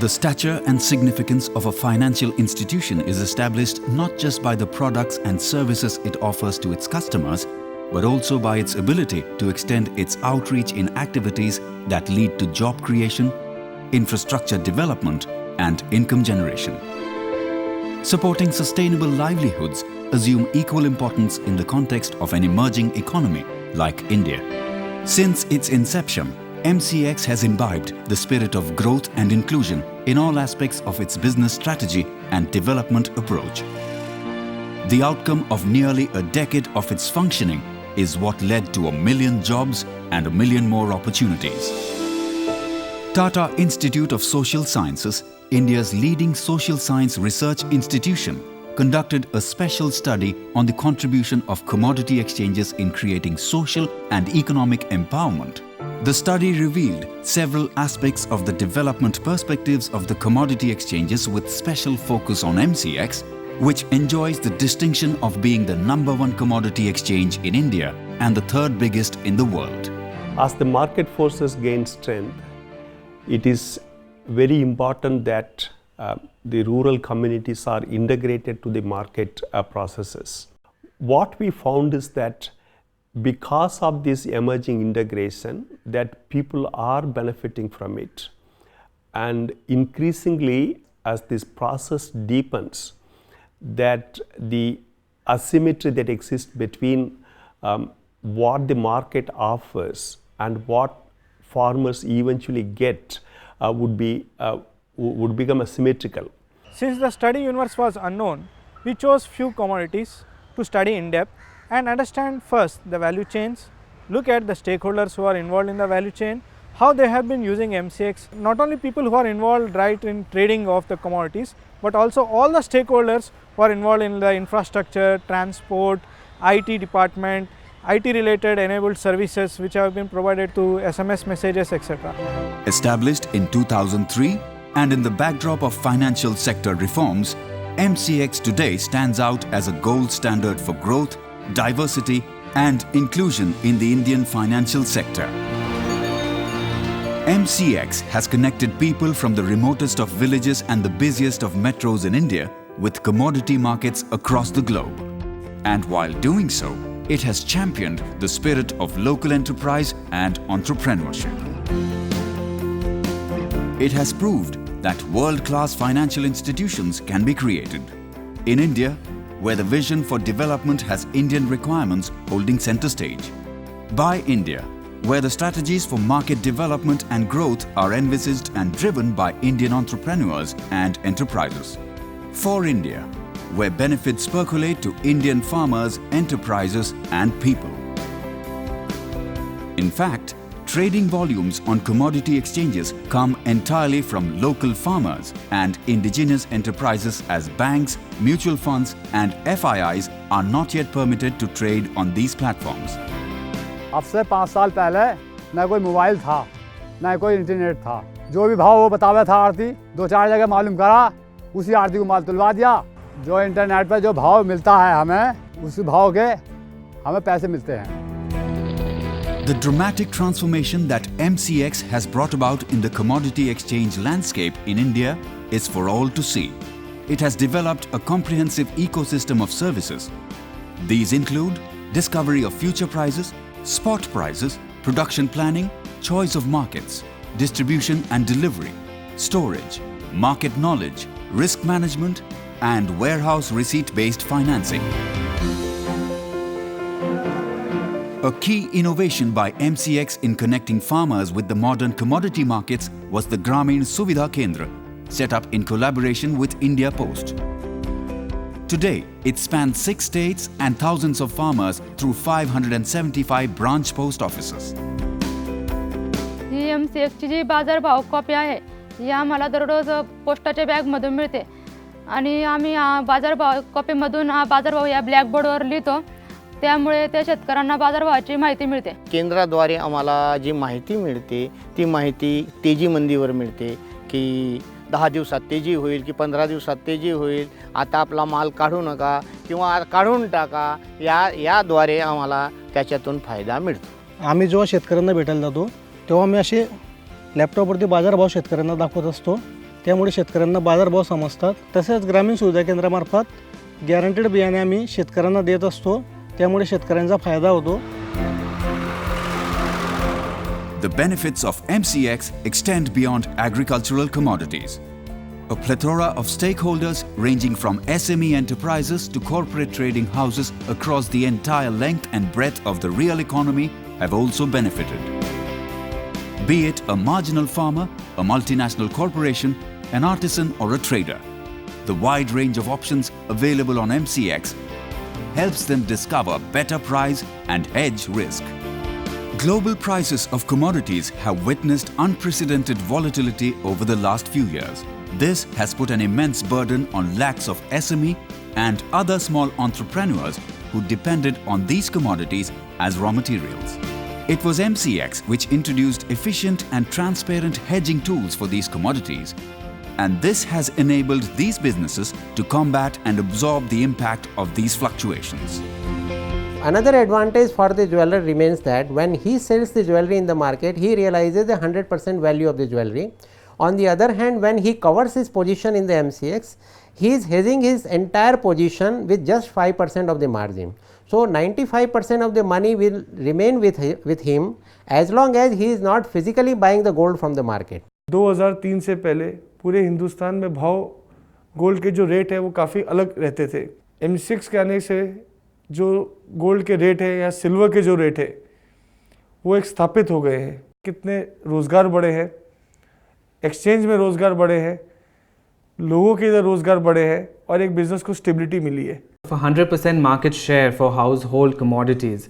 The stature and significance of a financial institution is established not just by the products and services it offers to its customers, but also by its ability to extend its outreach in activities that lead to job creation, infrastructure development, and income generation. Supporting sustainable livelihoods assume equal importance in the context of an emerging economy like India. Since its inception, MCX has imbibed the spirit of growth and inclusion in all aspects of its business strategy and development approach. The outcome of nearly a decade of its functioning is what led to 1 million jobs and 1 million more opportunities. Tata Institute of Social Sciences, India's leading social science research institution, conducted a special study on the contribution of commodity exchanges in creating social and economic empowerment. The study revealed several aspects of the development perspectives of the commodity exchanges with special focus on MCX, which enjoys the distinction of being the #1 commodity exchange in India and the 3rd biggest in the world. As the market forces gain strength, it is very important that the rural communities are integrated to the market processes. What we found is that because of this emerging integration, that people are benefiting from it. And increasingly, as this process deepens, that the asymmetry that exists between what the market offers and what farmers eventually get would become asymmetrical. Since the study universe was unknown, we chose few commodities to study in depth and understand first the value chains, look at the stakeholders who are involved in the value chain, how they have been using MCX, not only people who are involved right in trading of the commodities, but also all the stakeholders who are involved in the infrastructure, transport, IT department, IT related enabled services which have been provided to SMS messages, etc. Established in 2003 and in the backdrop of financial sector reforms, MCX today stands out as a gold standard for growth, diversity and inclusion in the Indian financial sector. MCX has connected people from the remotest of villages and the busiest of metros in India with commodity markets across the globe. And while doing so, it has championed the spirit of local enterprise and entrepreneurship. It has proved that world-class financial institutions can be created. In India, where the vision for development has Indian requirements holding center stage. By India, where the strategies for market development and growth are envisaged and driven by Indian entrepreneurs and enterprises. For India, where benefits percolate to Indian farmers, enterprises and people. In fact, trading volumes on commodity exchanges come entirely from local farmers and indigenous enterprises, as banks, mutual funds and FIIs are not yet permitted to trade on these platforms. अब से 5 साल पहले ना कोई mobile था, ना कोई internet था। जो भी भाव वो बतावा था आरती, 2-4 जगह मालूम करा, उसी आरती को माल तुलवा दिया। जो इंटरनेट पर जो भाव मिलता है हमें, उसी भाव के हमें पैसे मिलते हैं। The dramatic transformation that MCX has brought about in the commodity exchange landscape in India is for all to see. It has developed a comprehensive ecosystem of services. These include discovery of future prices, spot prices, production planning, choice of markets, distribution and delivery, storage, market knowledge, risk management, and warehouse receipt-based financing. A key innovation by MCX in connecting farmers with the modern commodity markets was the Grameen Suvidha Kendra, set up in collaboration with India Post. Today, it spans 6 states and thousands of farmers through 575 branch post offices. ही MCXची जी बाजारभाव copy आहे, ही आम्हाला दररोज पोस्टाच्या बॅगमधून मिळते आणि आम्ही बाजारभाव कॉपीमधून बाजारभाव या ब्लॅकबोर्डवर लिहितो. त्यामुळे त्या शेतकऱ्यांना बाजारभावाची माहिती मिळते. केंद्राद्वारे आम्हाला जी माहिती मिळते ती माहिती तेजी मंदीवर मिळते की 10 दिवसात तेजी होईल की 15 दिवसात तेजी होईल, आता आपला माल काढू नका किंवा काढून टाका, याद्वारे आम्हाला त्याच्यातून फायदा मिळतो. आम्ही जेव्हा शेतकऱ्यांना भेटायला जातो तेव्हा मी असे लॅपटॉपवरती बाजारभाव शेतकऱ्यांना दाखवत असतो त्यामुळे शेतकऱ्यांना बाजारभाव समजतात. तसेच ग्रामीण सुविधा केंद्रामार्फत गॅरंटेड बियाणे आम्ही शेतकऱ्यांना देत असतो, त्यामुळे शेतकऱ्यांचा फायदा होतो. The benefits of MCX extend beyond agricultural commodities. A plethora of stakeholders ranging from SME enterprises to corporate trading houses across the entire length and breadth of the real economy have also benefited. Be it a marginal farmer, a multinational corporation, an artisan or a trader, the wide range of options available on MCX helps them discover better price and hedge risk. Global prices of commodities have witnessed unprecedented volatility over the last few years. This has put an immense burden on lakhs of SME and other small entrepreneurs who depended on these commodities as raw materials. It was MCX which introduced efficient and transparent hedging tools for these commodities, and this has enabled these businesses to combat and absorb the impact of these fluctuations. Another advantage for the jeweler remains that when he sells the jewelry in the market, he realizes the 100% value of the jewelry. On the other hand, when he covers his position in the MCX, he is hedging his entire position with just 5% of the margin. So 95% of the money will remain with him as long as he is not physically buying the gold from the market. 2003 से पहले पूरे हिंदुस्तान में भाव gold के जो rate है वो काफ़ी अलग रहते थे. MCX के आने से जो गोल्ड के रेट है या सिल्वर के जो रेट है वो एक स्थापित हो गए हैं. कितने रोज़गार बढ़े हैं, एक्सचेंज में रोज़गार बढ़े हैं, लोगों के इधर रोज़गार बढ़े हैं और एक बिज़नेस को स्टेबिलिटी मिली है. For 100% market share for household commodities,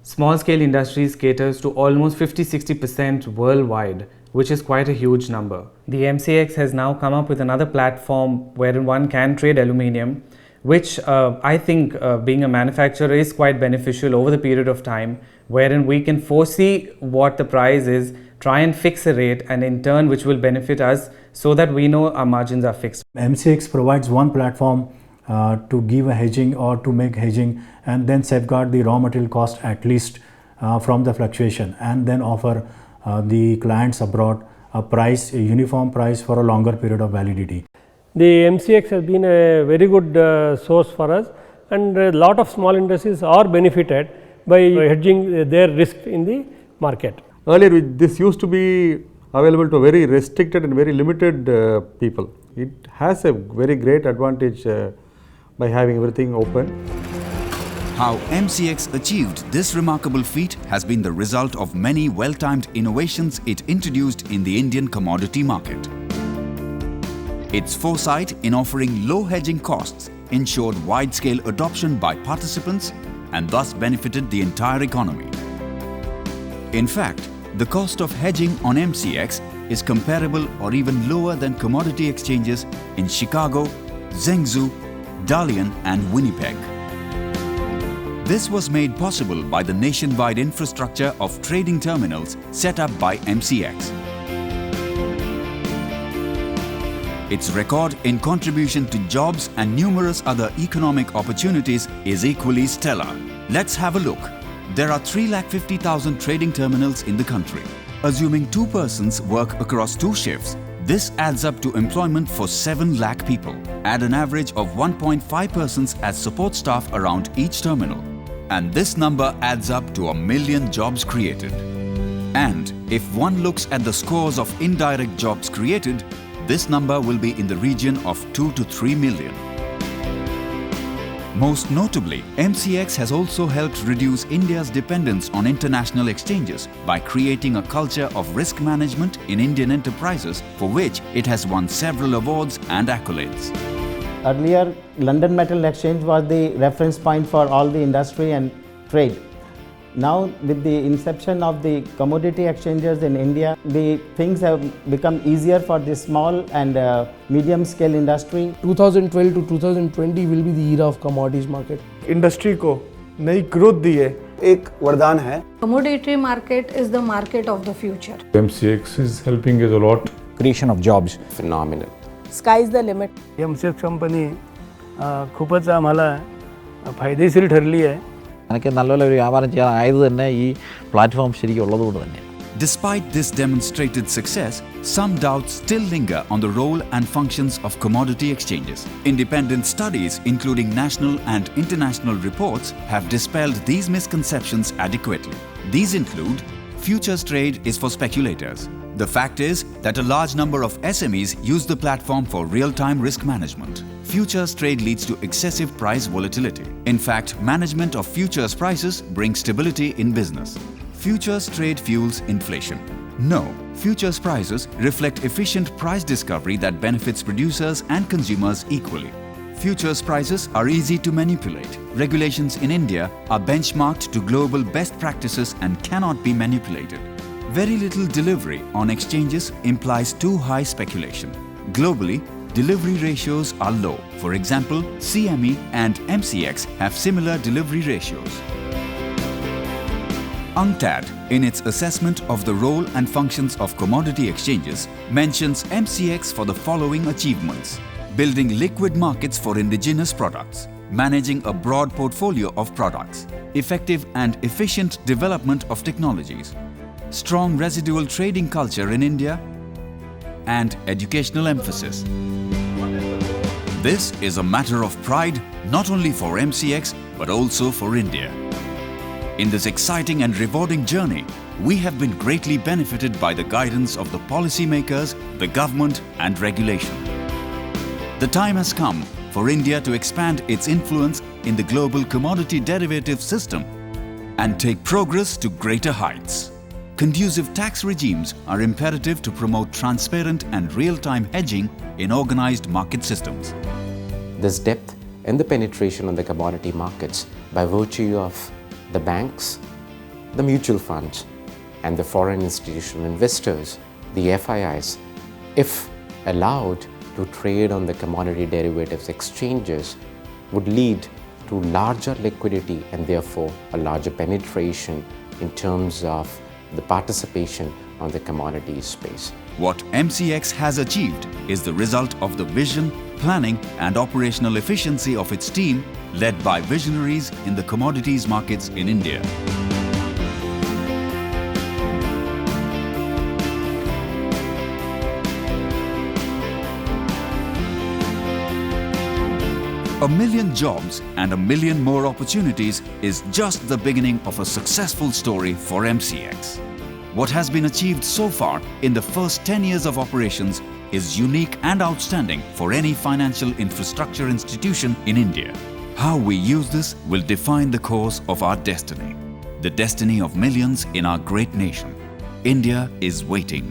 small scale industries caters to almost 50-60% worldwide, which is quite a huge number. The MCX has now come up with another platform wherein one can trade aluminium, which I think being a manufacturer is quite beneficial over the period of time, wherein we can foresee what the price is, try and fix a rate, and in turn which will benefit us so that we know our margins are fixed. MCX provides one platform to give a hedging or to make hedging and then safeguard the raw material cost at least from the fluctuation, and then offer the clients abroad a uniform price for a longer period of validity. The MCX has been a very good source for us, and a lot of small industries are benefited by hedging their risk in the market. Earlier this used to be available to very restricted and very limited people. It has a very great advantage by having everything open. How MCX achieved this remarkable feat has been the result of many well-timed innovations it introduced in the Indian commodity market. Its foresight in offering low hedging costs ensured wide-scale adoption by participants and thus benefited the entire economy. In fact, the cost of hedging on MCX is comparable or even lower than commodity exchanges in Chicago, Zhengzhou, Dalian and Winnipeg. This was made possible by the nationwide infrastructure of trading terminals set up by MCX. Its record in contribution to jobs and numerous other economic opportunities is equally stellar. Let's have a look. There are 350,000 trading terminals in the country. Assuming 2 persons work across 2 shifts, this adds up to employment for 7 lakh people. Add an average of 1.5 persons as support staff around each terminal, and this number adds up to 1 million jobs created. And if one looks at the scores of indirect jobs created, this number will be in the region of 2 to 3 million. Most notably, MCX has also helped reduce India's dependence on international exchanges by creating a culture of risk management in Indian enterprises, for which it has won several awards and accolades. Earlier, London Metal Exchange was the reference point for all the industry and trade. Now, with the inception of the commodity exchanges in India, the things have become easier for the small and medium scale industry. 2012 to 2020 will be the era of commodities market. Industry को नई growth दी है. एक वरदान है. Commodity market is the market of the future. MCX is helping us a lot. Creation of jobs. Phenomenal. Sky is the limit. MCX company खूपच आम्हाला फायदेशीर ठरली आहे. എനിക്ക് നല്ലൊരു വ്യാപാരം ചെയ്യാനായത് തന്നെ ഈ പ്ലാറ്റ്ഫോം ശരിക്കും ഉള്ളതുകൊണ്ട് തന്നെ. Despite this demonstrated success, some doubts still linger on the role and functions of commodity exchanges. Independent studies, including national and international reports, have dispelled these misconceptions adequately. These include: futures trade is for speculators. The fact is that a large number of SMEs use the platform for real-time risk management. Futures trade leads to excessive price volatility. In fact, management of futures prices brings stability in business. Futures trade fuels inflation. No, futures prices reflect efficient price discovery that benefits producers and consumers equally. Futures prices are easy to manipulate. Regulations in India are benchmarked to global best practices and cannot be manipulated. Very little delivery on exchanges implies too high speculation. Globally, delivery ratios are low. For example, CME and MCX have similar delivery ratios. UNCTAD, in its assessment of the role and functions of commodity exchanges, mentions MCX for the following achievements: building liquid markets for indigenous products, managing a broad portfolio of products, effective and efficient development of technologies, strong residual trading culture in India, and educational emphasis. This is a matter of pride not only for MCX but also for India. In this exciting and rewarding journey, we have been greatly benefited by the guidance of the policymakers, the government and regulation. The time has come for India to expand its influence in the global commodity derivative system and take progress to greater heights. Conducive tax regimes are imperative to promote transparent and real-time hedging in organized market systems. This depth in the penetration of the commodity markets by virtue of the banks, the mutual funds, and the foreign institutional investors, the FIIs, if allowed to trade on the commodity derivatives exchanges, would lead to larger liquidity and therefore a larger penetration in terms of the participation on the commodities space. What MCX has achieved is the result of the vision, planning and operational efficiency of its team, led by visionaries in the commodities markets in India. A million jobs and a million more opportunities is just the beginning of a successful story for MCX. What has been achieved so far in the first 10 years of operations is unique and outstanding for any financial infrastructure institution in India. How we use this will define the course of our destiny, the destiny of millions in our great nation. India is waiting.